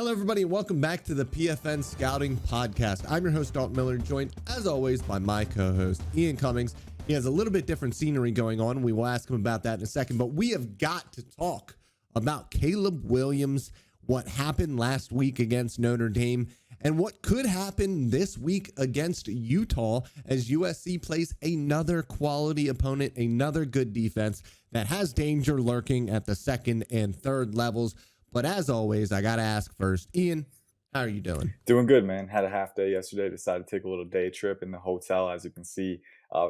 Hello, everybody, and welcome back to the PFN Scouting Podcast. I'm your host, Dalton Miller, joined, as always, by my co-host, Ian Cummings. He has a little bit different scenery going on. We will ask him about that in a second, but we have got to talk about Caleb Williams, what happened last week against Notre Dame, and what could happen this week against Utah as USC plays another quality opponent, another good defense that has danger lurking at the second and third levels. But as always, I got to ask first, Ian, how are you doing? Doing good, man. Had a half day yesterday. Decided to take a little day trip in the hotel, as you can see.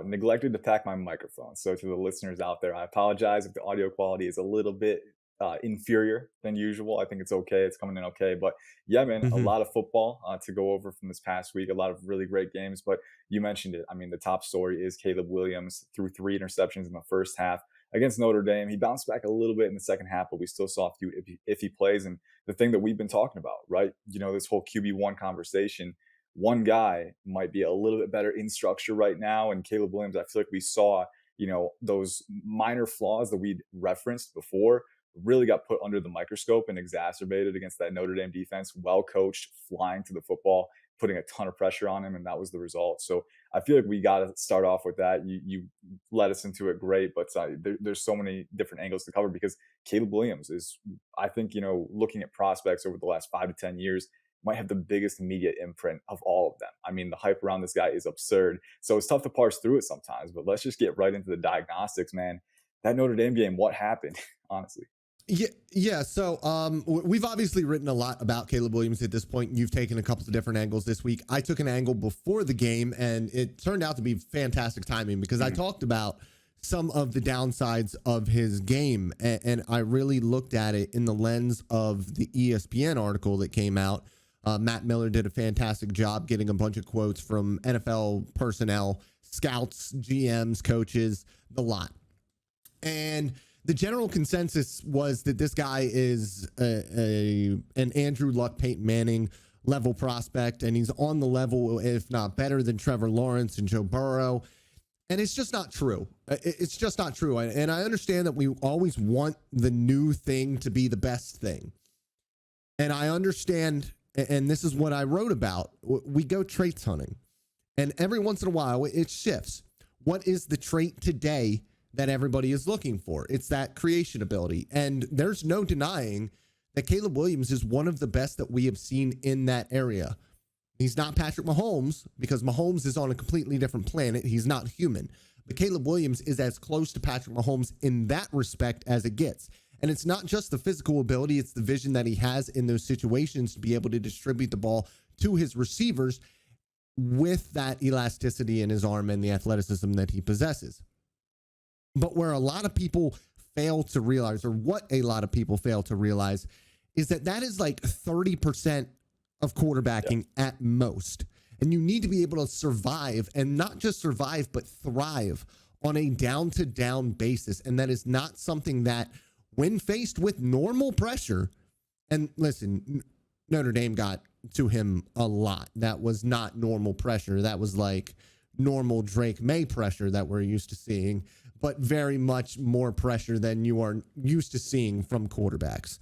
Neglected to pack my microphone. So to the listeners out there, I apologize if the audio quality is a little bit inferior than usual. I think it's okay. It's coming in okay. But yeah, man, a lot of football to go over from this past week. A lot of really great games. But you mentioned it. I mean, the top story is Caleb Williams threw 3 interceptions in the first half against Notre Dame. He bounced back a little bit in the second half, but we still saw a few iffy plays. And the thing that we've been talking about, right? You know, this whole QB1 conversation, one guy might be a little bit better in structure right now. And Caleb Williams, I feel like we saw, you know, those minor flaws that we'd referenced before really got put under the microscope and exacerbated against that Notre Dame defense. Well coached, flying to the football, putting a ton of pressure on him, and that was the result. So I feel like we got to start off with that. You led us into it great, but there's so many different angles to cover because Caleb Williams is, I think, you know, looking at prospects over the last 5 to 10 years, might have the biggest media imprint of all of them. I mean, the hype around this guy is absurd. So it's tough to parse through it sometimes, but let's just get right into the diagnostics, man. That Notre Dame game, what happened, honestly? Yeah. So we've obviously written a lot about Caleb Williams at this point. You've taken a couple of different angles this week. I took an angle before the game, and it turned out to be fantastic timing because I talked about some of the downsides of his game, and I really looked at it in the lens of the ESPN article that came out. Matt Miller did a fantastic job getting a bunch of quotes from NFL personnel, scouts, GMs, coaches, the lot. And the general consensus was that this guy is an Andrew Luck, Peyton Manning level prospect, and he's on the level, if not better, than Trevor Lawrence and Joe Burrow. And it's just not true. It's just not true. And I understand that we always want the new thing to be the best thing. And I understand, and this is what I wrote about, we go traits hunting. And every once in a while, it shifts. What is the trait today that everybody is looking for? It's that creation ability. And there's no denying that Caleb Williams is one of the best that we have seen in that area. He's not Patrick Mahomes because Mahomes is on a completely different planet. He's not human. But Caleb Williams is as close to Patrick Mahomes in that respect as it gets. And it's not just the physical ability, it's the vision that he has in those situations to be able to distribute the ball to his receivers with that elasticity in his arm and the athleticism that he possesses. But where a lot of people fail to realize, or what a lot of people fail to realize, is that is like 30% of quarterbacking at most. And you need to be able to survive, and not just survive, but thrive on a down-to-down basis. And that is not something that, when faced with normal pressure, and listen, Notre Dame got to him a lot. That was not normal pressure. That was like normal Drake May pressure that we're used to seeing, but very much more pressure than you are used to seeing from quarterbacks.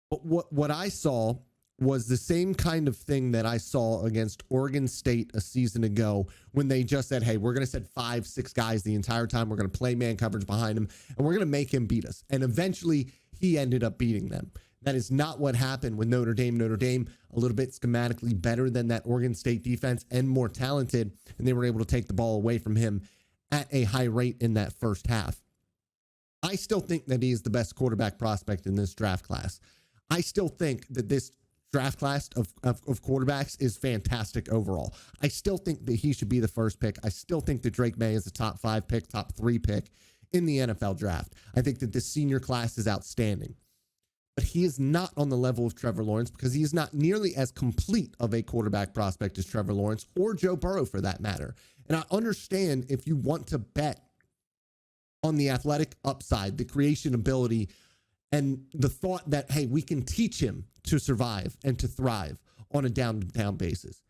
But what I saw was the same kind of thing that I saw against Oregon State a season ago when they just said, hey, we're going to set 5-6 guys the entire time. We're going to play man coverage behind him, and we're going to make him beat us. And eventually, he ended up beating them. That is not what happened with Notre Dame. Notre Dame, a little bit schematically better than that Oregon State defense and more talented, and they were able to take the ball away from him at a high rate in that first half. I still think that he is the best quarterback prospect in this draft class. I still think that this draft class of quarterbacks is fantastic overall. I still think that he should be the first pick. I still think that Drake May is a top 5 pick, top 3 pick in the NFL draft. I think that this senior class is outstanding. But he is not on the level of Trevor Lawrence because he is not nearly as complete of a quarterback prospect as Trevor Lawrence or Joe Burrow for that matter. And I understand if you want to bet on the athletic upside, the creation ability, and the thought that, hey, we can teach him to survive and to thrive on a down-to-down basis.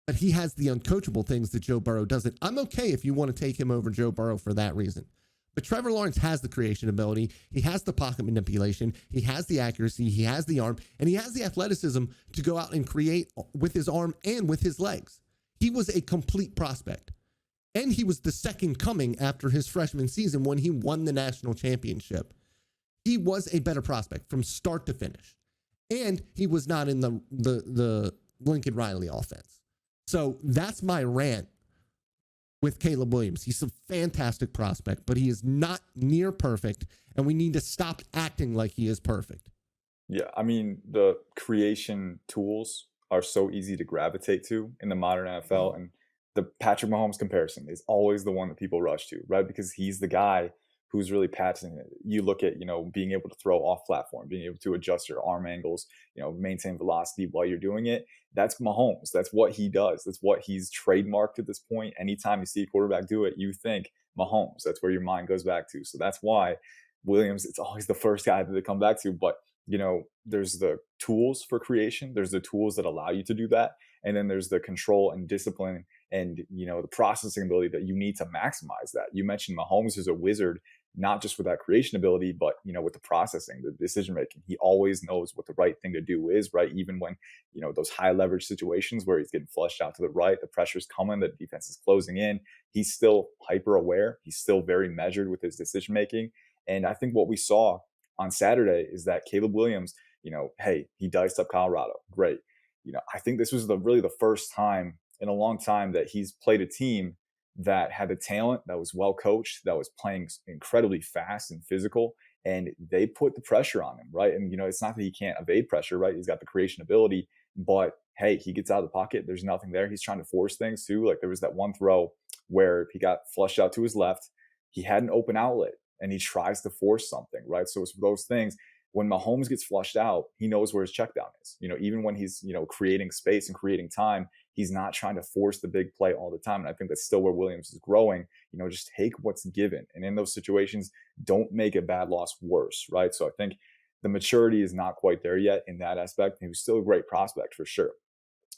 But he has the uncoachable things that Joe Burrow doesn't. I'm okay if you want to take him over Joe Burrow for that reason. But Trevor Lawrence has the creation ability. He has the pocket manipulation. He has the accuracy. He has the arm. And he has the athleticism to go out and create with his arm and with his legs. He was a complete prospect. And he was the second coming after his freshman season when he won the national championship. He was a better prospect from start to finish. And he was not in the Lincoln Riley offense. So that's my rant with Caleb Williams. He's a fantastic prospect, but he is not near perfect, and we need to stop acting like he is perfect. Yeah, I mean, the creation tools are so easy to gravitate to in the modern NFL, and the Patrick Mahomes comparison is always the one that people rush to, right? Because he's the guy who's really patching it. You look at, being able to throw off platform, being able to adjust your arm angles, maintain velocity while you're doing it. That's Mahomes. That's what he does. That's what he's trademarked at this point. Anytime you see a quarterback do it, you think Mahomes. That's where your mind goes back to. So that's why Williams, it's always the first guy that they come back to. But, there's the tools for creation. There's the tools that allow you to do that. And then there's the control and discipline and, the processing ability that you need to maximize that. You mentioned Mahomes is a wizard, not just with that creation ability, but, with the processing, the decision-making. He always knows what the right thing to do is, right? Even when, those high leverage situations where he's getting flushed out to the right, the pressure's coming, the defense is closing in. He's still hyper aware. He's still very measured with his decision-making. And I think what we saw on Saturday is that Caleb Williams, hey, he diced up Colorado. Great. I think this was really the first time in a long time that he's played a team that had the talent, that was well coached, that was playing incredibly fast and physical, and they put the pressure on him, right? And, it's not that he can't evade pressure, right? He's got the creation ability, but hey, he gets out of the pocket. There's nothing there. He's trying to force things too. Like there was that one throw where he got flushed out to his left. He had an open outlet and he tries to force something, right? So it's those things. When Mahomes gets flushed out, he knows where his check down is. Even when he's, creating space and creating time, he's not trying to force the big play all the time. And I think that's still where Williams is growing. Just take what's given. And in those situations, don't make a bad loss worse, right? So I think the maturity is not quite there yet in that aspect. He was still a great prospect for sure.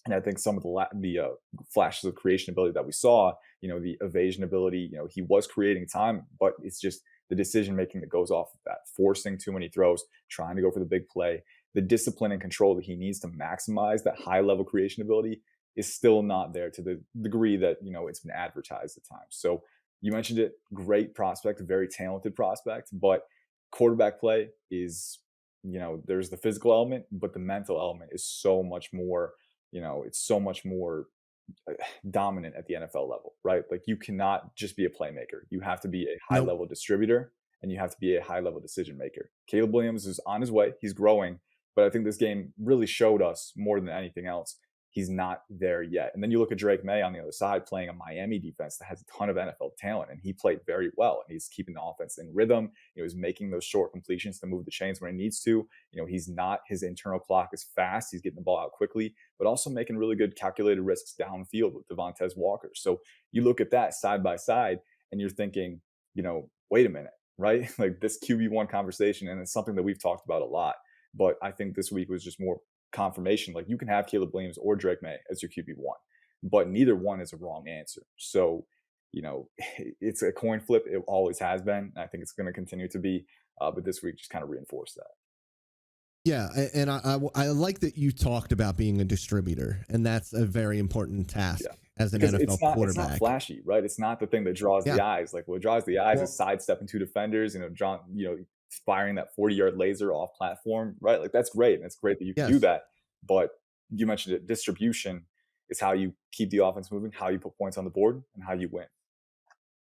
And I think some of the flashes of creation ability that we saw, the evasion ability, he was creating time, but it's just the decision-making that goes off of that, forcing too many throws, trying to go for the big play, the discipline and control that he needs to maximize that high-level creation ability is still not there to the degree that, it's been advertised at times. So you mentioned it, great prospect, a very talented prospect, but quarterback play is, there's the physical element, but the mental element is so much more, it's so much more dominant at the NFL level, right? Like you cannot just be a playmaker. You have to be a high level distributor and you have to be a high level decision maker. Caleb Williams is on his way. He's growing, but I think this game really showed us more than anything else, he's not there yet. And then you look at Drake May on the other side playing a Miami defense that has a ton of NFL talent, and he played very well. And he's keeping the offense in rhythm. He's making those short completions to move the chains when he needs to. He's not, his internal clock is fast. He's getting the ball out quickly, but also making really good calculated risks downfield with Devontae Walker. So you look at that side by side and you're thinking, wait a minute, right? Like this QB1 conversation, and it's something that we've talked about a lot. But I think this week was just more confirmation. Like you can have Caleb Williams or Drake May as your QB1, but neither one is a wrong answer. So, it's a coin flip. It always has been. And I think it's going to continue to be. But this week just kind of reinforced that. Yeah, and I like that you talked about being a distributor, and that's a very important task as an NFL quarterback. It's not flashy, right? It's not the thing that draws the eyes. Like what draws the eyes is sidestepping two defenders, firing that 40-yard laser off platform, right? Like that's great. And it's great that you can do that. But you mentioned it, distribution is how you keep the offense moving, how you put points on the board, and how you win.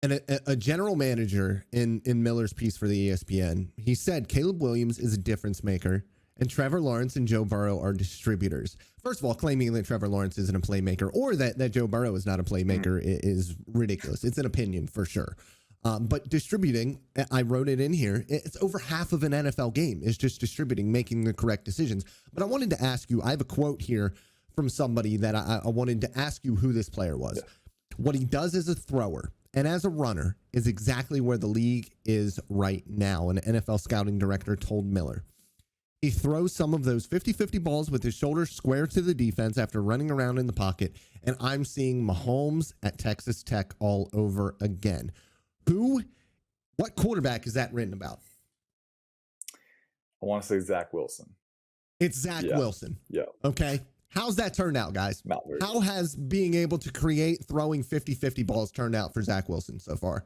And a general manager in Miller's piece for the ESPN, he said Caleb Williams is a difference maker and Trevor Lawrence and Joe Burrow are distributors. First of all, claiming that Trevor Lawrence isn't a playmaker or that Joe Burrow is not a playmaker is ridiculous. It's an opinion for sure. But distributing, I wrote it in here, it's over half of an NFL game is just distributing, making the correct decisions. But I wanted to ask you, I have a quote here from somebody that I wanted to ask you who this player was. Yeah. What he does as a thrower and as a runner is exactly where the league is right now, an NFL scouting director told Miller. He throws some of those 50-50 balls with his shoulders square to the defense after running around in the pocket, and I'm seeing Mahomes at Texas Tech all over again. Who What quarterback is that written about? I want to say Zach Wilson. It's Zach Wilson. Yeah. Okay. How's that turned out, guys? How has being able to create throwing 50-50 balls turned out for Zach Wilson so far?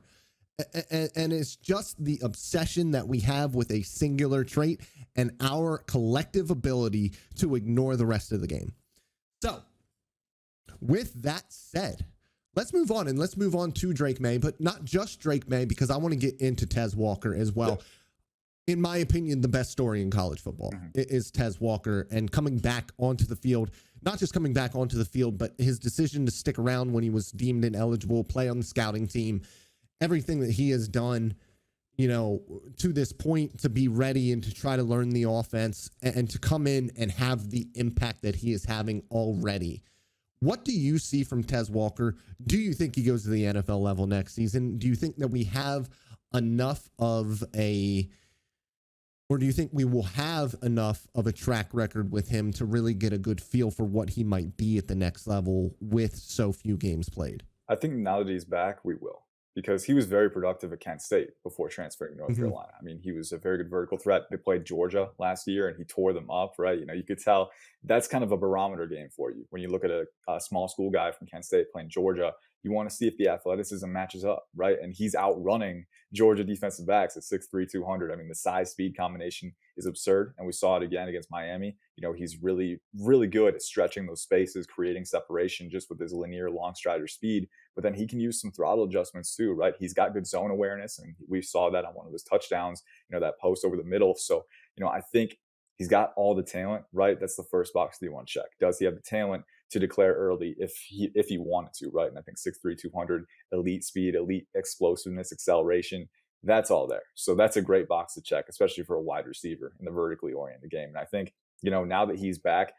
And it's just the obsession that we have with a singular trait and our collective ability to ignore the rest of the game. So, with that said, let's move on, and let's move on to Drake May, but not just Drake May, because I want to get into Tez Walker as well. Yeah. In my opinion, the best story in college football is Tez Walker, and coming back onto the field, not just coming back onto the field, but his decision to stick around when he was deemed ineligible, play on the scouting team, everything that he has done, you know, to this point to be ready and to try to learn the offense and to come in and have the impact that he is having already. What do you see from Tez Walker? Do you think he goes to the NFL level next season? Do you think that we have enough of or do you think we will have enough of a track record with him to really get a good feel for what he might be at the next level with so few games played? I think now that he's back, we will. Because he was very productive at Kent State before transferring to North Carolina. I mean, he was a very good vertical threat. They played Georgia last year, and he tore them up, right? You know, you could tell that's kind of a barometer game for you. When you look at a small school guy from Kent State playing Georgia, you want to see if the athleticism matches up, right? And he's outrunning Georgia defensive backs at 6'3", 200. I mean, the size-speed combination is absurd, and we saw it again against Miami. You know, he's really, really good at stretching those spaces, creating separation just with his linear long strider speed. But then he can use some throttle adjustments too, right? He's got good zone awareness, and we saw that on one of his touchdowns, you know, that post over the middle. So, you know, I think he's got all the talent, right? That's the first box that you want to check. Does he have the talent to declare early if he wanted to, right? And I think 6'3", 200, elite speed, elite explosiveness, acceleration, that's all there. So that's a great box to check, especially for a wide receiver in the vertically oriented game. And I think, you know, now that he's back,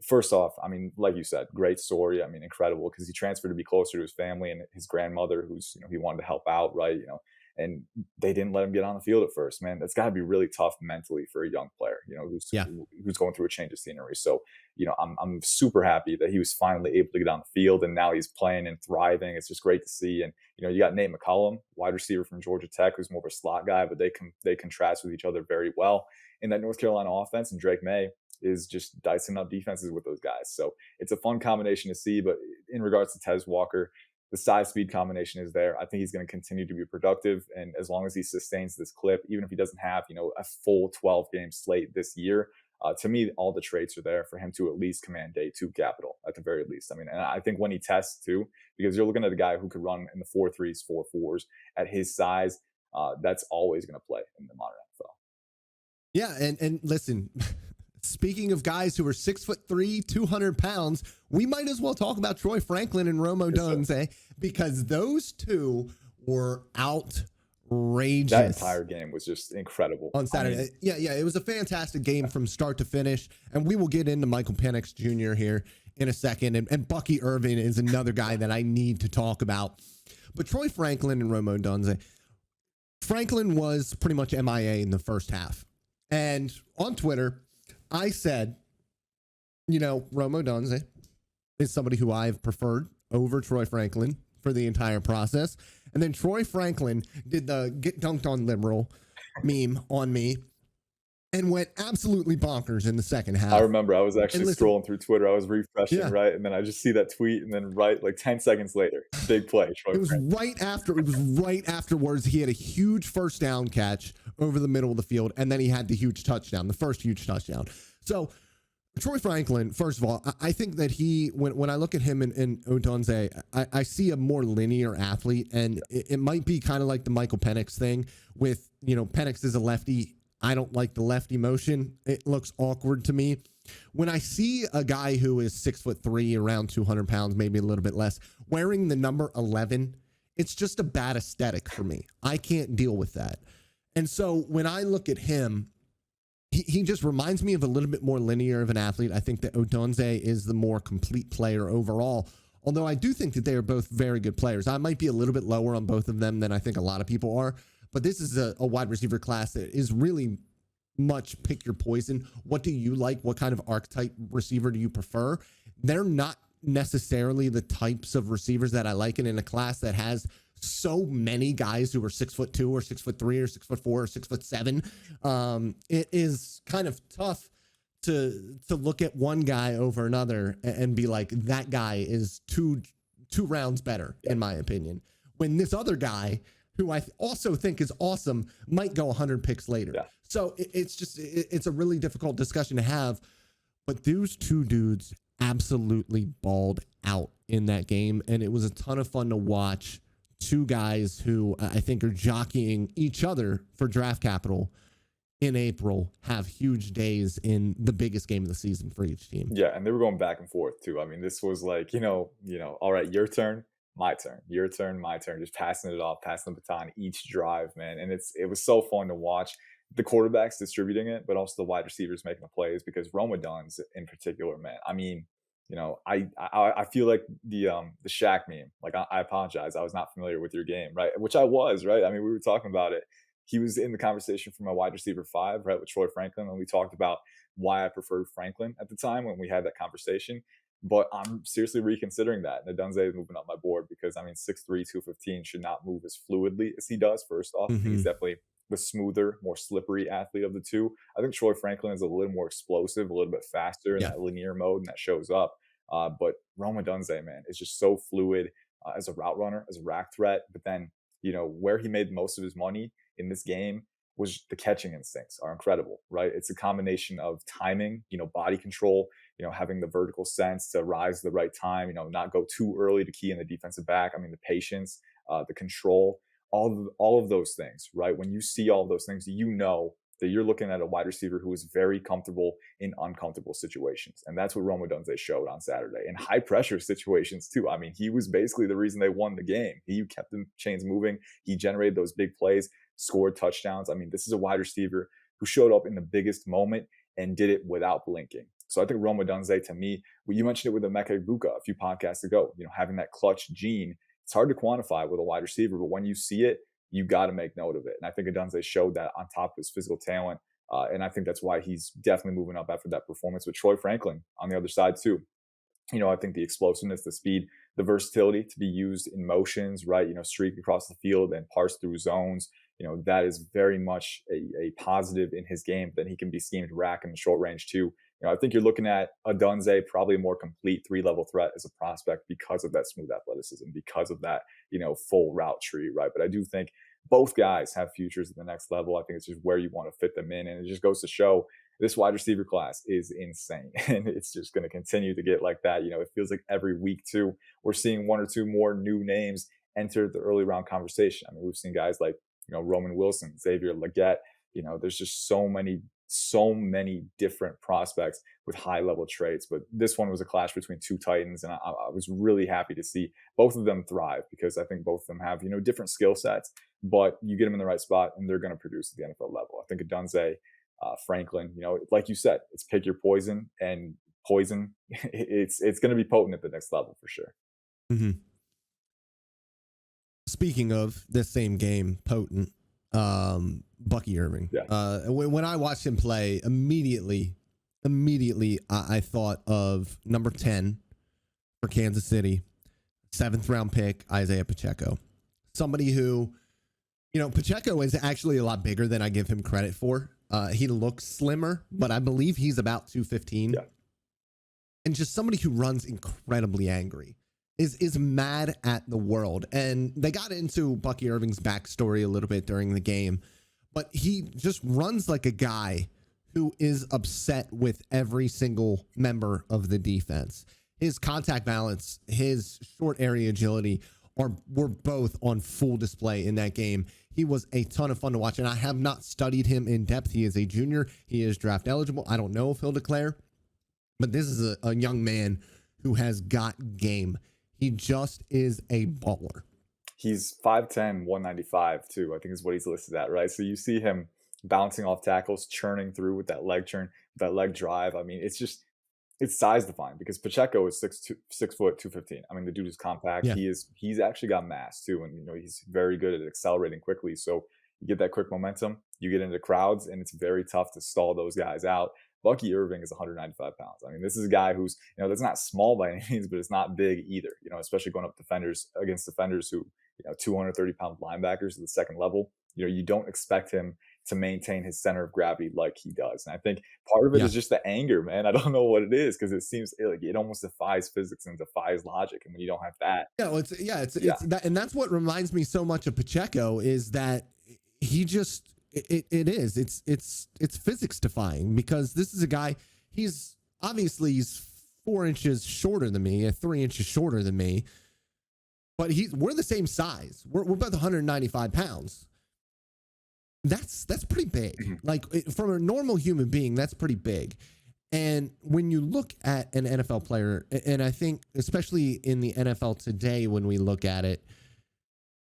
first off, I mean, like you said, great story. I mean, incredible, because he transferred to be closer to his family and his grandmother, who's, you know, he wanted to help out, right? You know, and they didn't let him get on the field at first, man. That's got to be really tough mentally for a young player, you know, who's going through a change of scenery. So, you know, I'm super happy that he was finally able to get on the field, and now he's playing and thriving. It's just great to see. And, you know, you got Nate McCollum, wide receiver from Georgia Tech, who's more of a slot guy, but they contrast with each other very well in that North Carolina offense. And Drake May is just dicing up defenses with those guys. So it's a fun combination to see. But in regards to Tez Walker, the size speed combination is there. I think he's going to continue to be productive. And as long as he sustains this clip, even if he doesn't have, you know, a full 12 game slate this year, to me, all the traits are there for him to at least command day 2 capital at the very least. I mean, and I think when he tests too, because you're looking at a guy who could run in the 4.3s, 4.4s at his size, that's always going to play in the modern NFL. Yeah. And listen, speaking of guys who are 6'3", 200 pounds, we might as well talk about Troy Franklin and Rome Odunze, because those two were outrageous. That entire game was just incredible on Saturday. I mean, it was a fantastic game from start to finish, and we will get into Michael Penix Jr. here in a second, and Bucky Irvin is another guy that I need to talk about. But Troy Franklin and Rome Odunze, Franklin was pretty much MIA in the first half, and on Twitter, I said, you know, Rome Odunze is somebody who I've preferred over Troy Franklin for the entire process. And then Troy Franklin did the get dunked on liberal meme on me and went absolutely bonkers in the second half. I remember I was actually scrolling through Twitter. I was refreshing, right? And then I just see that tweet, and then like 10 seconds later, big play. Troy It was right afterwards. He had a huge first down catch over the middle of the field, and then he had the huge touchdown, the first huge touchdown. So Troy Franklin, first of all, I think that when I look at him in Odunze, I see a more linear athlete, and it might be kind of like the Michael Penix thing with, you know, Penix is a lefty. I don't like the lefty motion. It looks awkward to me. When I see a guy who is 6'3", around 200 pounds, maybe a little bit less, wearing the number 11, it's just a bad aesthetic for me. I can't deal with that. And so when I look at him, he just reminds me of a little bit more linear of an athlete. I think that Odunze is the more complete player overall, although I do think that they are both very good players. I might be a little bit lower on both of them than I think a lot of people are, but this is a wide receiver class that is really much pick your poison. What do you like? What kind of archetype receiver do you prefer? They're not necessarily the types of receivers that I like, and in a class that has so many guys who are 6'2" or 6'3" or 6'4" or 6'7". It is kind of tough to look at one guy over another and be like, that guy is two rounds better, in my opinion. When this other guy, who I also think is awesome, might go 100 picks later. Yeah. So it's a really difficult discussion to have. But those two dudes absolutely balled out in that game. And it was a ton of fun to watch two guys who I think are jockeying each other for draft capital in April have huge days in the biggest game of the season for each team. Yeah, and they were going back and forth too. I mean, this was like, all right, your turn, my turn, your turn, my turn, just passing it off, passing the baton each drive, man. And it was so fun to watch the quarterbacks distributing it, but also the wide receivers making the plays, because Roma Duns in particular, man. I mean, I feel like the Shaq meme. Like, I apologize, I was not familiar with your game, right? Which I was, right? I mean, we were talking about it. He was in the conversation for my wide receiver 5, right, with Troy Franklin, and we talked about why I preferred Franklin at the time when we had that conversation. But I'm seriously reconsidering that. Nadunze is moving up my board because, I mean, 6'3", 215 should not move as fluidly as he does, first off. I think he's definitely the smoother, more slippery athlete of the two. I think Troy Franklin is a little more explosive, a little bit faster in that linear mode, and that shows up. But Roma Dunze, man, is just so fluid as a route runner, as a rack threat. But then, where he made most of his money in this game was the catching instincts are incredible, right? It's a combination of timing, body control, having the vertical sense to rise at the right time, not go too early to key in the defensive back. I mean, the patience, the control, all of those things, right? When you see all of those things, that you're looking at a wide receiver who is very comfortable in uncomfortable situations. And that's what Roma Dunze showed on Saturday. In high pressure situations too. I mean, he was basically the reason they won the game. He kept the chains moving. He generated those big plays, scored touchdowns. I mean, this is a wide receiver who showed up in the biggest moment and did it without blinking. So I think Roma Dunze, to me, you mentioned it with Emeka Egbuka a few podcasts ago, having that clutch gene. It's hard to quantify with a wide receiver, but when you see it, you got to make note of it. And I think Adunze showed that on top of his physical talent. And I think that's why he's definitely moving up after that performance with Troy Franklin on the other side too. I think the explosiveness, the speed, the versatility to be used in motions, right? Streak across the field and parse through zones. That is very much a positive in his game. That he can be schemed rack in the short range too. I think you're looking at Adunze, probably a more complete 3-level threat as a prospect because of that smooth athleticism, because of that, full route tree, right? But I do think both guys have futures at the next level. I think it's just where you want to fit them in. And it just goes to show this wide receiver class is insane. And it's just going to continue to get like that. It feels like every week too, we're seeing one or two more new names enter the early round conversation. I mean, we've seen guys like, Roman Wilson, Xavier Legette. There's just so many different prospects with high level traits. But this one was a clash between two Titans. And I was really happy to see both of them thrive, because I think both of them have, different skill sets, but you get them in the right spot and they're going to produce at the NFL level. I think Adunze, Franklin, like you said, it's pick your poison, and poison, it's going to be potent at the next level for sure. Mm-hmm. Speaking of this same game, potent, Bucky Irving. Yeah. When I watched him play, immediately, I thought of number 10 for Kansas City, 7th round pick, Isaiah Pacheco. Somebody who, Pacheco is actually a lot bigger than I give him credit for. He looks slimmer, but I believe he's about 215. Yeah. And just somebody who runs incredibly angry. Is mad at the world. And they got into Bucky Irving's backstory a little bit during the game, but he just runs like a guy who is upset with every single member of the defense. His contact balance, his short area agility were both on full display in that game. He was a ton of fun to watch, and I have not studied him in depth. He is a junior. He is draft eligible. I don't know if he'll declare, but this is a young man who has got game. He just is a baller. He's 5'10", 195 too, I think is what he's listed at, right? So you see him bouncing off tackles, churning through with that leg churn, that leg drive. I mean, it's size defined, because Pacheco is 6 foot 215. I mean, the dude is compact. Yeah. He's actually got mass too, and he's very good at accelerating quickly. So you get that quick momentum, you get into crowds, and it's very tough to stall those guys out. Bucky Irving is 195 pounds. I mean, this is a guy who's, that's not small by any means, but it's not big either, especially going up against defenders who, 230-pound linebackers at the second level. You don't expect him to maintain his center of gravity like he does. And I think part of it Yeah. is just the anger, man. I don't know what it is, because it seems like it almost defies physics and defies logic. And when you don't have that, it's that, and that's what reminds me so much of Pacheco, is that he just it's physics defying, because this is a guy, he's 4 inches shorter than me, 3 inches shorter than me, but we're the same size. We're both 195 pounds. That's pretty big. Like, from a normal human being, that's pretty big. And when you look at an NFL player, and I think especially in the NFL today, when we look at it,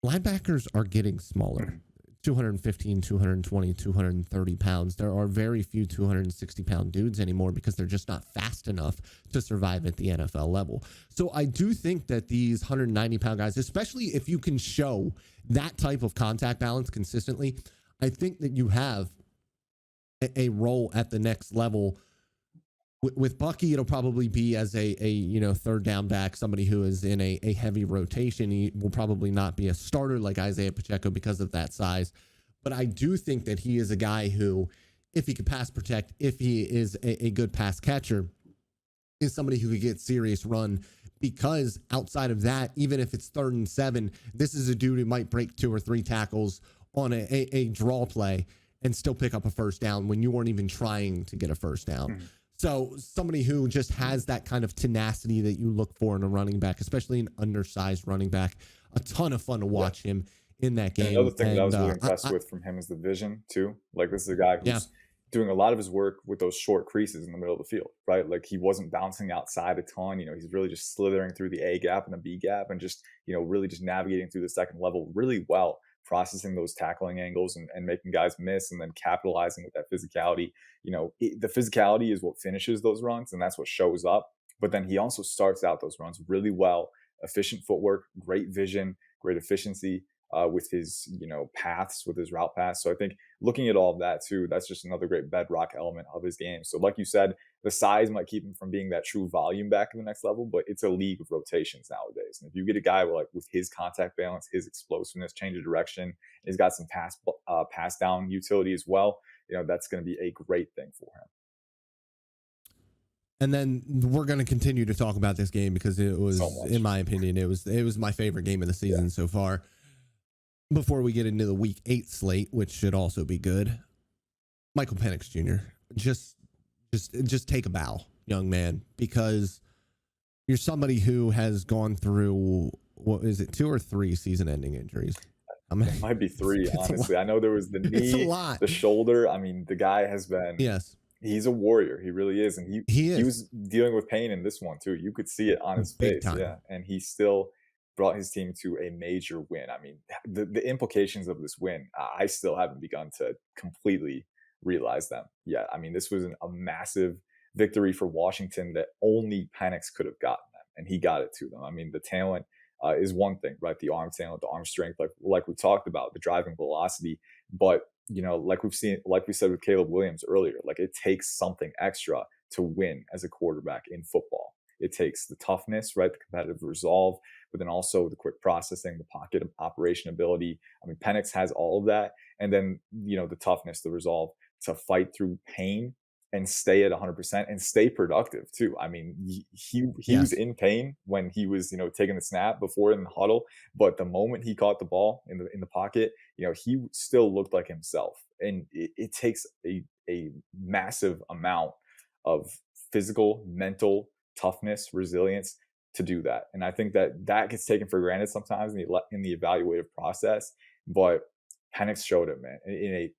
linebackers are getting smaller. 215, 220, 230 pounds. There are very few 260-pound dudes anymore, because they're just not fast enough to survive at the NFL level. So I do think that these 190-pound guys, especially if you can show that type of contact balance consistently, I think that you have a role at the next level. With Bucky, it'll probably be as a third down back, somebody who is in a heavy rotation. He will probably not be a starter like Isaiah Pacheco because of that size. But I do think that he is a guy who, if he could pass protect, if he is a good pass catcher, is somebody who could get serious run. Because outside of that, even if it's 3rd and 7, this is a dude who might break 2 or 3 tackles on a draw play and still pick up a first down when you weren't even trying to get a first down. So somebody who just has that kind of tenacity that you look for in a running back, especially an undersized running back. A ton of fun to watch him in that game. And another thing that I was really impressed with from him is the vision too. Like, this is a guy who's doing a lot of his work with those short creases in the middle of the field, right? Like, he wasn't bouncing outside a ton. He's really just slithering through the A gap and the B gap, and just, really just navigating through the second level really well, processing those tackling angles and making guys miss, and then capitalizing with that physicality. The physicality is what finishes those runs, and that's what shows up. But then he also starts out those runs really well, efficient footwork, great vision, great efficiency with his, paths, with his route paths. So I think looking at all of that too, that's just another great bedrock element of his game. So like you said, the size might keep him from being that true volume back in the next level, but it's a league of rotations nowadays. And if you get a guy with his contact balance, his explosiveness, change of direction, he's got some pass down utility as well, that's going to be a great thing for him. And then we're going to continue to talk about this game, because it was, in my opinion, it was my favorite game of the season so far. Before we get into the Week 8 slate, which should also be good, Michael Penix Jr., just take a bow, young man, because you're somebody who has gone through, what is it, 2 or 3 season-ending injuries? It might be 3, honestly. I know there was the knee, the shoulder. I mean, the guy has been... Yes. He's a warrior. He really is. And he was dealing with pain in this one, too. You could see it on his face. Time. Yeah. And he still brought his team to a major win. I mean, the implications of this win, I still haven't begun to completely realize them yet. I mean, this was a massive victory for Washington that only Penix could have gotten them, and he got it to them. I mean, the talent is one thing, right? The arm talent, the arm strength, like we talked about, the driving velocity. But, like we said with Caleb Williams earlier, like, it takes something extra to win as a quarterback in football. It takes the toughness, right? The competitive resolve, but then also the quick processing, the pocket operation ability. I mean, Penix has all of that. And then, the toughness, the resolve to fight through pain and stay at 100% and stay productive too. I mean, he was in pain when he was, taking the snap before in the huddle, but the moment he caught the ball in the pocket, he still looked like himself. And it takes a massive amount of physical, mental toughness, resilience to do that. And I think that gets taken for granted sometimes in the evaluative process, but Penix showed it, man,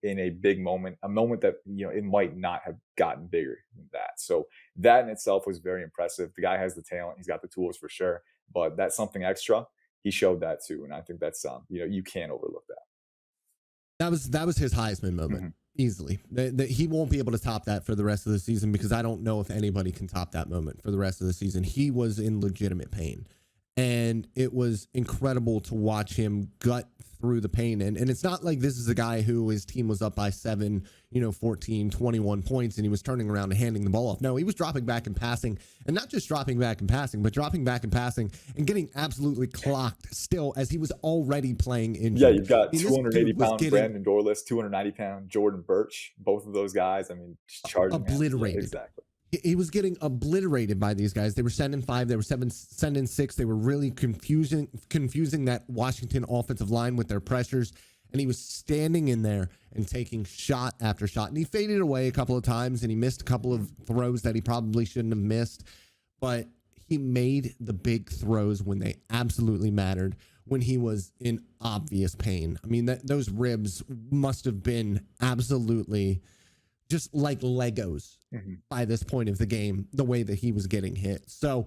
in a big moment, a moment that, it might not have gotten bigger than that. So that in itself was very impressive. The guy has the talent. He's got the tools for sure, but that's something extra. He showed that too. And I think that's, you can't overlook that. That was his Heisman moment. Easily. He won't be able to top that for the rest of the season, because I don't know if anybody can top that moment for the rest of the season. He was in legitimate pain. And it was incredible to watch him gut through the pain. And it's not like this is a guy who his team was up by 7, 14, 21 points, and he was turning around and handing the ball off. No, he was dropping back and passing, and not just dropping back and passing, but dropping back and passing and getting absolutely clocked still as he was already playing injured. Yeah, you've got 280-pound Brandon Dorless, 290-pound Jordan Birch, both of those guys. I mean, just charging. Obliterated. Exactly. He was getting obliterated by these guys. They were sending 5. They were sending 6. They were really confusing that Washington offensive line with their pressures. And he was standing in there and taking shot after shot. And he faded away a couple of times, and he missed a couple of throws that he probably shouldn't have missed. But he made the big throws when they absolutely mattered, when he was in obvious pain. I mean, those ribs must have been absolutely just like Legos by this point of the game, the way that he was getting hit. So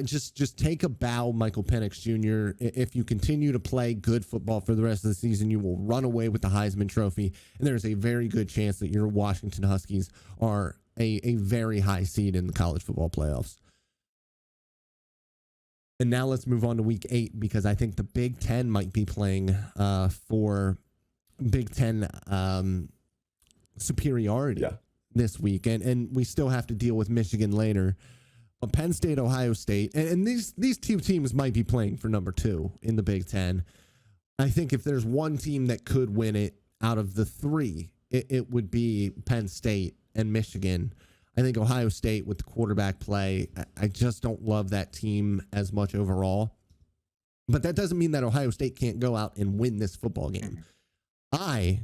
just take a bow, Michael Penix Jr. If you continue to play good football for the rest of the season, you will run away with the Heisman Trophy. And there's a very good chance that your Washington Huskies are a very high seed in the college football playoffs. And now let's move on to week 8, because I think the Big Ten might be playing for Big Ten superiority this week, and we still have to deal with Michigan later. Penn State, Ohio State, and these two teams might be playing for number 2 in the Big Ten. I think if there's one team that could win it out of the 3, it would be Penn State and Michigan. I think Ohio State with the quarterback play, I just don't love that team as much overall. But that doesn't mean that Ohio State can't go out and win this football game. I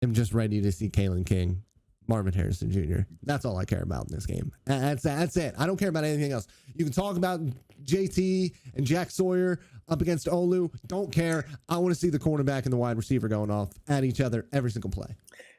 am just ready to see Kalen King, Marvin Harrison Jr. That's all I care about in this game. That's it. I don't care about anything else. You can talk about JT and Jack Sawyer up against Olu. Don't care. I want to see the cornerback and the wide receiver going off at each other every single play.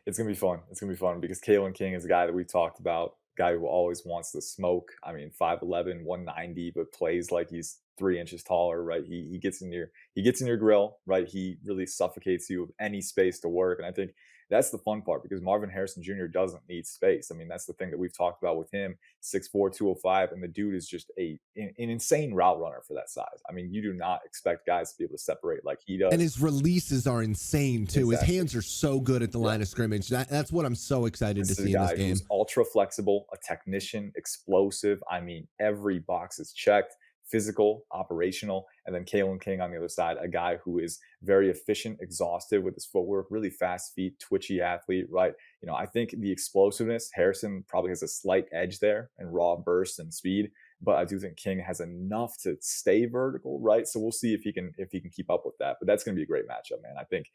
It's going to be fun. It's going to be fun because Kalen King is a guy that we talked about, guy who always wants to smoke. I mean, 5'11", 190, but plays like he's 3 inches taller, right? He gets in your grill, right? He really suffocates you of any space to work. And I think that's the fun part, because Marvin Harrison Jr. doesn't need space. I mean, that's the thing that we've talked about with him, 6'4", 205, and the dude is just an insane route runner for that size. I mean, you do not expect guys to be able to separate like he does. And his releases are insane, too. Exactly. His hands are so good at the line of scrimmage. That's what I'm so excited to see in this game. Who's ultra flexible, a technician, explosive. I mean, every box is checked. Physical, operational, and then Kalen King on the other side, a guy who is very efficient, exhaustive with his footwork, really fast feet, twitchy athlete, right? I think the explosiveness, Harrison probably has a slight edge there and raw burst and speed, but I do think King has enough to stay vertical, right? So we'll see if he can keep up with that. But that's going to be a great matchup, man. I think,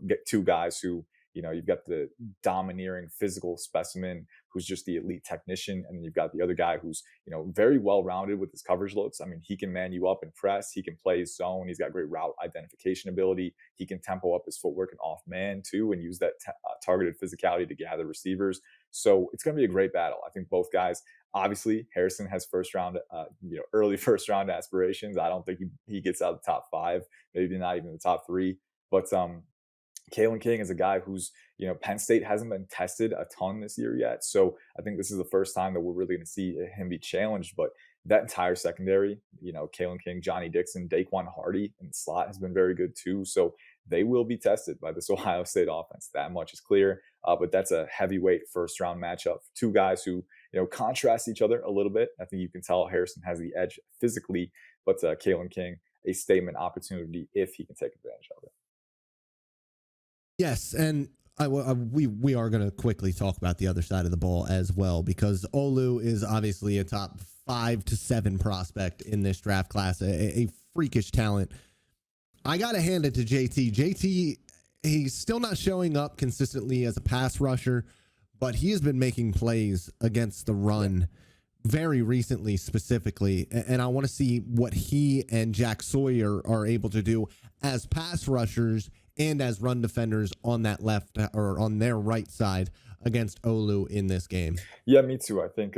get two guys who, you've got the domineering physical specimen who's just the elite technician. And then you've got the other guy who's, very well-rounded with his coverage looks. I mean, he can man you up and press. He can play his zone. He's got great route identification ability. He can tempo up his footwork and off man too, and use that targeted physicality to gather receivers. So it's going to be a great battle. I think both guys, obviously Harrison has early first round aspirations. I don't think he gets out of the top 5, maybe not even the top 3, but, Kalen King is a guy who's, Penn State hasn't been tested a ton this year yet. So I think this is the first time that we're really going to see him be challenged. But that entire secondary, Kalen King, Johnny Dixon, Daquan Hardy in the slot has been very good too. So they will be tested by this Ohio State offense. That much is clear. But that's a heavyweight first round matchup. Two guys who, contrast each other a little bit. I think you can tell Harrison has the edge physically, but Kalen King, a statement opportunity if he can take advantage of it. Yes, and we are going to quickly talk about the other side of the ball as well, because Olu is obviously a top 5 to 7 prospect in this draft class, a freakish talent. I got to hand it to JT. JT, he's still not showing up consistently as a pass rusher, but he has been making plays against the run very recently specifically, and I want to see what he and Jack Sawyer are able to do as pass rushers and as run defenders on that left or on their right side against Olu in this game. Yeah, me too. I think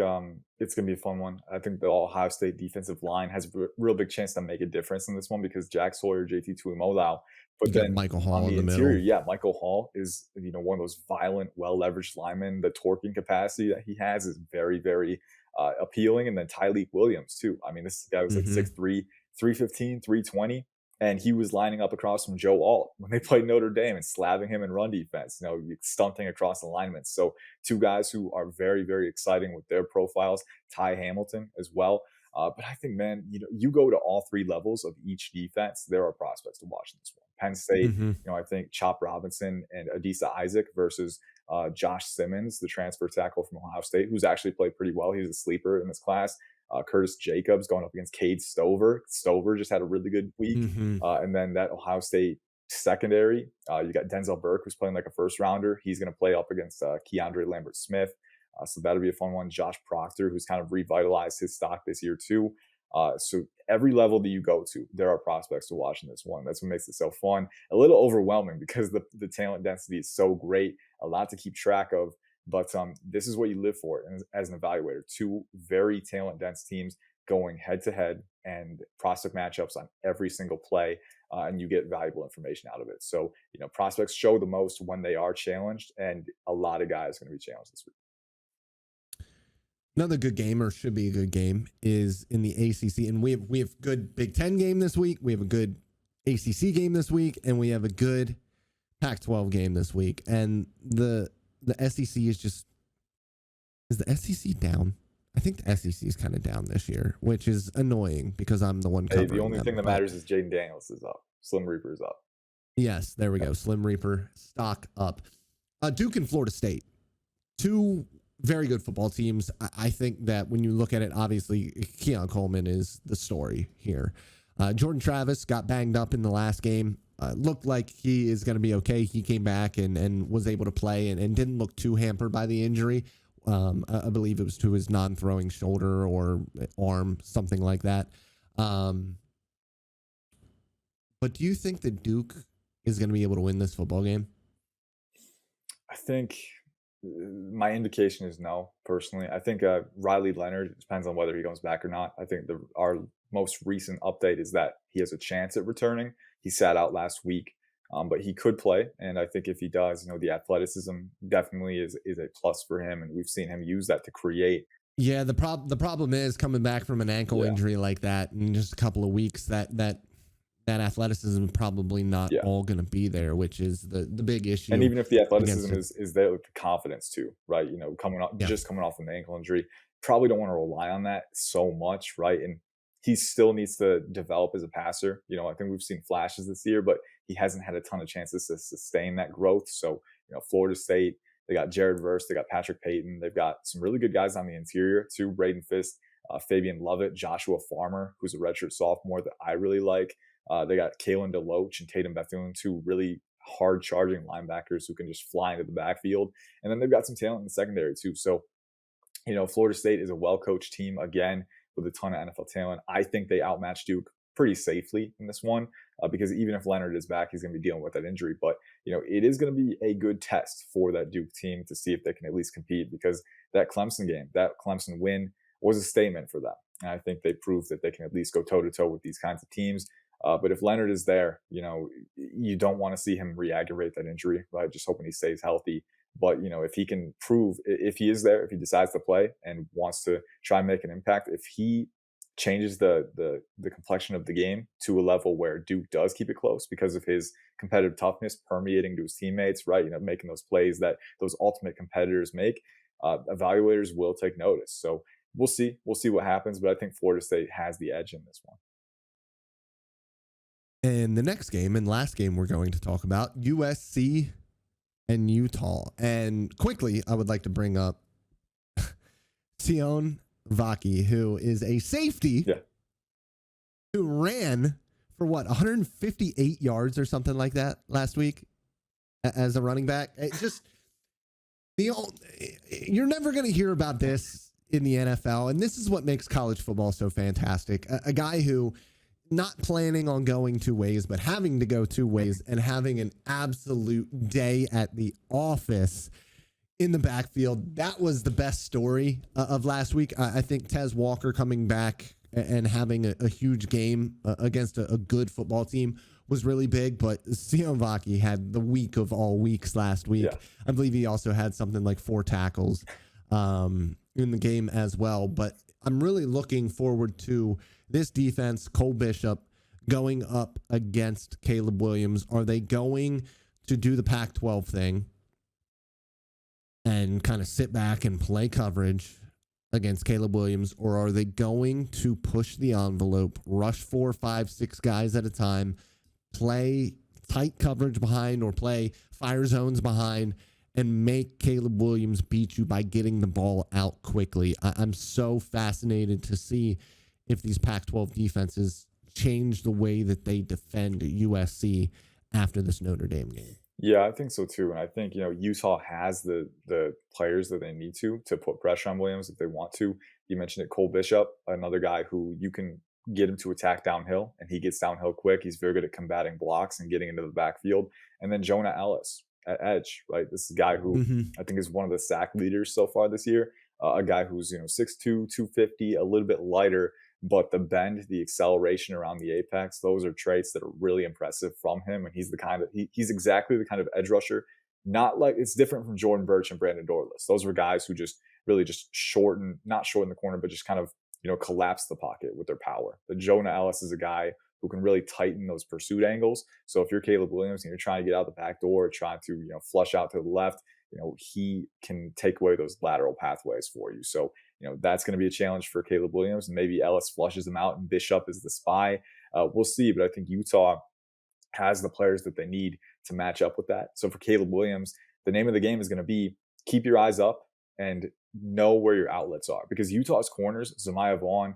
it's going to be a fun one. I think the Ohio State defensive line has a real big chance to make a difference in this one, because Jack Sawyer, JT Tuimoloau, but then Michael Hall on in the interior, middle. yeah, Michael Hall is one of those violent, well-leveraged linemen. The torquing capacity that he has is very, very appealing. And then Tyleek Williams too. I mean, this guy was like 6'3", 315, 320. And he was lining up across from Joe Alt when they played Notre Dame and slapping him in run defense, stunting across alignments. So two guys who are very, very exciting with their profiles. Ty Hamilton as well. But I think, man, you go to all three levels of each defense, there are prospects to watch in this one. Penn State, I think Chop Robinson and Adisa Isaac versus Josh Simmons, the transfer tackle from Ohio State, who's actually played pretty well. He was a sleeper in this class. Curtis Jacobs going up against Cade Stover. Stover just had a really good week. And then that Ohio State secondary, you got Denzel Burke, who's playing like a first rounder. He's going to play up against Keandre Lambert-Smith. So that'll be a fun one. Josh Proctor, who's kind of revitalized his stock this year too. So every level that you go to, there are prospects to watch in this one. That's what makes it so fun. A little overwhelming because the talent density is so great. A lot to keep track of. But this is what you live for as an evaluator. Two very talent-dense teams going head-to-head and prospect matchups on every single play, and you get valuable information out of it. So, prospects show the most when they are challenged, and a lot of guys are going to be challenged this week. Another good game, or should be a good game, is in the ACC, and we have good Big Ten game this week. We have a good ACC game this week, and we have a good Pac-12 game this week. And the SEC is the SEC down? I think the SEC is kind of down this year, which is annoying because I'm the one covering the only them, thing that matters is Jaden Daniels is up. Slim Reaper is up. Yes, there we go. Slim Reaper, stock up. Duke and Florida State, two very good football teams. I think that when you look at it, obviously, Keon Coleman is the story here. Jordan Travis got banged up in the last game. Looked like he is going to be okay. He came back and was able to play and didn't look too hampered by the injury. I believe it was to his non-throwing shoulder or arm, something like that. But do you think that Duke is going to be able to win this football game? I think my indication is no, personally. I think Riley Leonard, depends on whether he comes back or not. I think our most recent update is that he has a chance at returning. He sat out last week, but he could play. And I think if he does, the athleticism definitely is a plus for him. And we've seen him use that to create. Yeah, the problem is coming back from an ankle injury like that in just a couple of weeks, that athleticism is probably not all going to be there, which is the big issue. And even if the athleticism is there, with the confidence too, right? Coming off an ankle injury, probably don't want to rely on that so much, right? And he still needs to develop as a passer. I think we've seen flashes this year, but he hasn't had a ton of chances to sustain that growth. So, Florida State, they got Jared Verse, they got Patrick Payton, they've got some really good guys on the interior too. Braden Fisk, Fabian Lovett, Joshua Farmer, who's a redshirt sophomore that I really like. They got Kalen DeLoach and Tatum Bethune, two really hard-charging linebackers who can just fly into the backfield. And then they've got some talent in the secondary too. So, Florida State is a well-coached team, again, with a ton of NFL talent. I think they outmatched Duke pretty safely in this one because even if Leonard is back, he's going to be dealing with that injury. But, it is going to be a good test for that Duke team to see if they can at least compete, because that Clemson game, that Clemson win was a statement for them. And I think they proved that they can at least go toe-to-toe with these kinds of teams. But if Leonard is there, you don't want to see him re-aggravate that injury, right? Just hoping he stays healthy. But, if he can prove, if he is there, if he decides to play and wants to try and make an impact, if he changes the complexion of the game to a level where Duke does keep it close because of his competitive toughness permeating to his teammates, right? Making those plays that those ultimate competitors make, evaluators will take notice. So we'll see what happens. But I think Florida State has the edge in this one. And the next game and last game we're going to talk about, USC and Utah. And quickly, I would like to bring up Sion Vaki, who is a safety who ran for 158 yards or something like that last week as a running back. It just, you're never going to hear about this in the NFL. And this is what makes college football so fantastic. A guy who, not planning on going two ways, but having to go two ways and having an absolute day at the office in the backfield. That was the best story of last week. I think Tez Walker coming back and having a huge game against a good football team was really big, but Sion Vaki had the week of all weeks last week. I believe he also had something like 4 tackles. in the game as well. But I'm really looking forward to this defense, Cole Bishop, going up against Caleb Williams. Are they going to do the Pac-12 thing and kind of sit back and play coverage against Caleb Williams, or are they going to push the envelope, rush 4, 5, 6 guys at a time, play tight coverage behind or play fire zones behind, and make Caleb Williams beat you by getting the ball out quickly? I'm so fascinated to see if these Pac-12 defenses change the way that they defend USC after this Notre Dame game. Yeah, I think so too. And I think, Utah has the players that they need to put pressure on Williams if they want to. You mentioned it, Cole Bishop, another guy who you can get him to attack downhill, and he gets downhill quick. He's very good at combating blocks and getting into the backfield. And then Jonah Ellis at edge, right? This is a guy who I think is one of the sack leaders so far this year. A guy who's 6'2", 250, a little bit lighter, but the bend, the acceleration around the apex, those are traits that are really impressive from him. And he's exactly the kind of edge rusher. Not like, it's different from Jordan Birch and Brandon Dorless. Those were guys who just really just not shorten the corner, but just kind of collapse the pocket with their power. But Jonah Ellis is a guy who can really tighten those pursuit angles. So if you're Caleb Williams and you're trying to get out the back door, trying to flush out to the left, he can take away those lateral pathways for you. So that's going to be a challenge for Caleb Williams, and maybe Ellis flushes them out and Bishop is the spy. We'll see, but I think Utah has the players that they need to match up with that. So for Caleb Williams, the name of the game is going to be keep your eyes up and know where your outlets are, because Utah's corners, Zamiah Vaughn,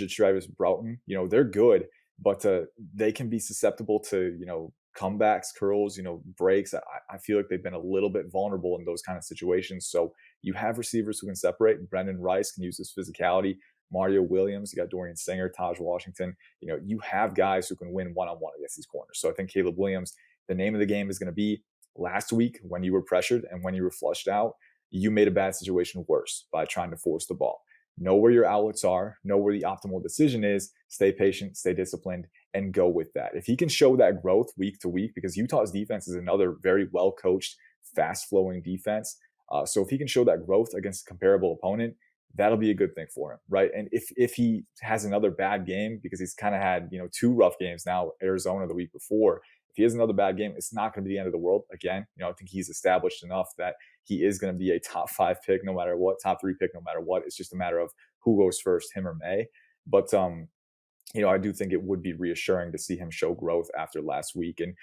Travis Broughton, they're good, but they can be susceptible to, comebacks, curls, breaks. I feel like they've been a little bit vulnerable in those kind of situations. So you have receivers who can separate. Brendan Rice can use his physicality. Mario Williams, you got Dorian Singer, Taj Washington. You have guys who can win one-on-one against these corners. So I think Caleb Williams, the name of the game is going to be last week when you were pressured and when you were flushed out, you made a bad situation worse by trying to force the ball. Know where your outlets are, know where the optimal decision is, stay patient, stay disciplined, and go with that. If he can show that growth week to week, because Utah's defense is another very well-coached, fast-flowing defense. So if he can show that growth against a comparable opponent, that'll be a good thing for him, right? And if he has another bad game, because he's kind of had 2 rough games now, Arizona the week before, if he has another bad game, it's not going to be the end of the world. Again, I think he's established enough that he is going to be a top 5 pick no matter what, top 3 pick no matter what. It's just a matter of who goes first, him or May. But I do think it would be reassuring to see him show growth after last week and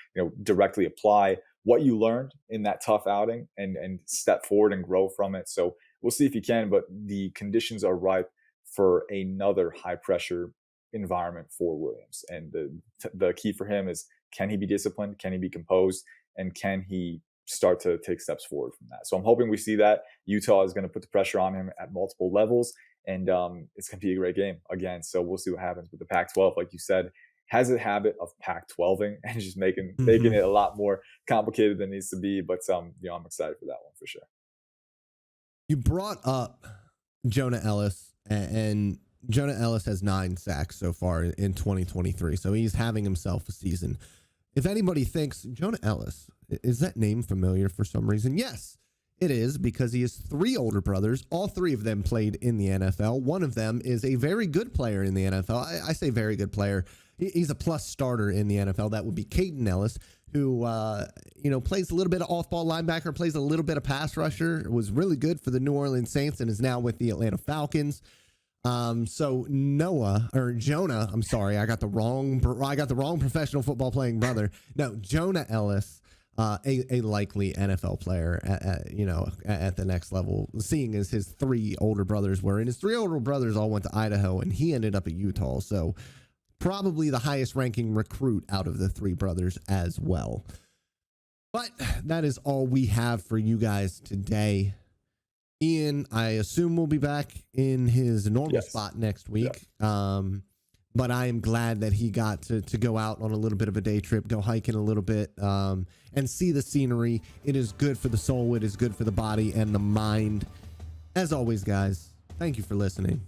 directly apply what you learned in that tough outing and step forward and grow from it. So we'll see if he can, but the conditions are ripe for another high pressure environment for Williams. And the key for him is, can he be disciplined? Can he be composed? And can he start to take steps forward from that? So I'm hoping we see that. Utah is going to put the pressure on him at multiple levels, and it's going to be a great game again. So we'll see what happens. But the Pac-12, like you said, has a habit of Pac-12ing and just making it a lot more complicated than it needs to be. But I'm excited for that one for sure. You brought up Jonah Ellis, and Jonah Ellis has 9 sacks so far in 2023. So he's having himself a season. If anybody thinks Jonah Ellis, is that name familiar for some reason? Yes, it is, because he has 3 older brothers. All 3 of them played in the NFL. One of them is a very good player in the NFL. I say very good player. He's a plus starter in the NFL. That would be Caden Ellis, who, plays a little bit of off-ball linebacker, plays a little bit of pass rusher, was really good for the New Orleans Saints, and is now with the Atlanta Falcons. So Jonah, I'm sorry, I got the wrong professional football playing brother. No, Jonah Ellis, a likely NFL player at the next level, seeing as his 3 older brothers were, and his 3 older brothers all went to Idaho, and he ended up at Utah. So probably the highest ranking recruit out of the 3 brothers as well. But that is all we have for you guys today. Ian, I assume we'll be back in his normal spot next week. Yeah. But I am glad that he got to go out on a little bit of a day trip, go hiking a little bit, and see the scenery. It is good for the soul. It is good for the body and the mind. As always, guys, thank you for listening.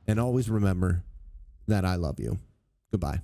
And always remember that I love you. Goodbye.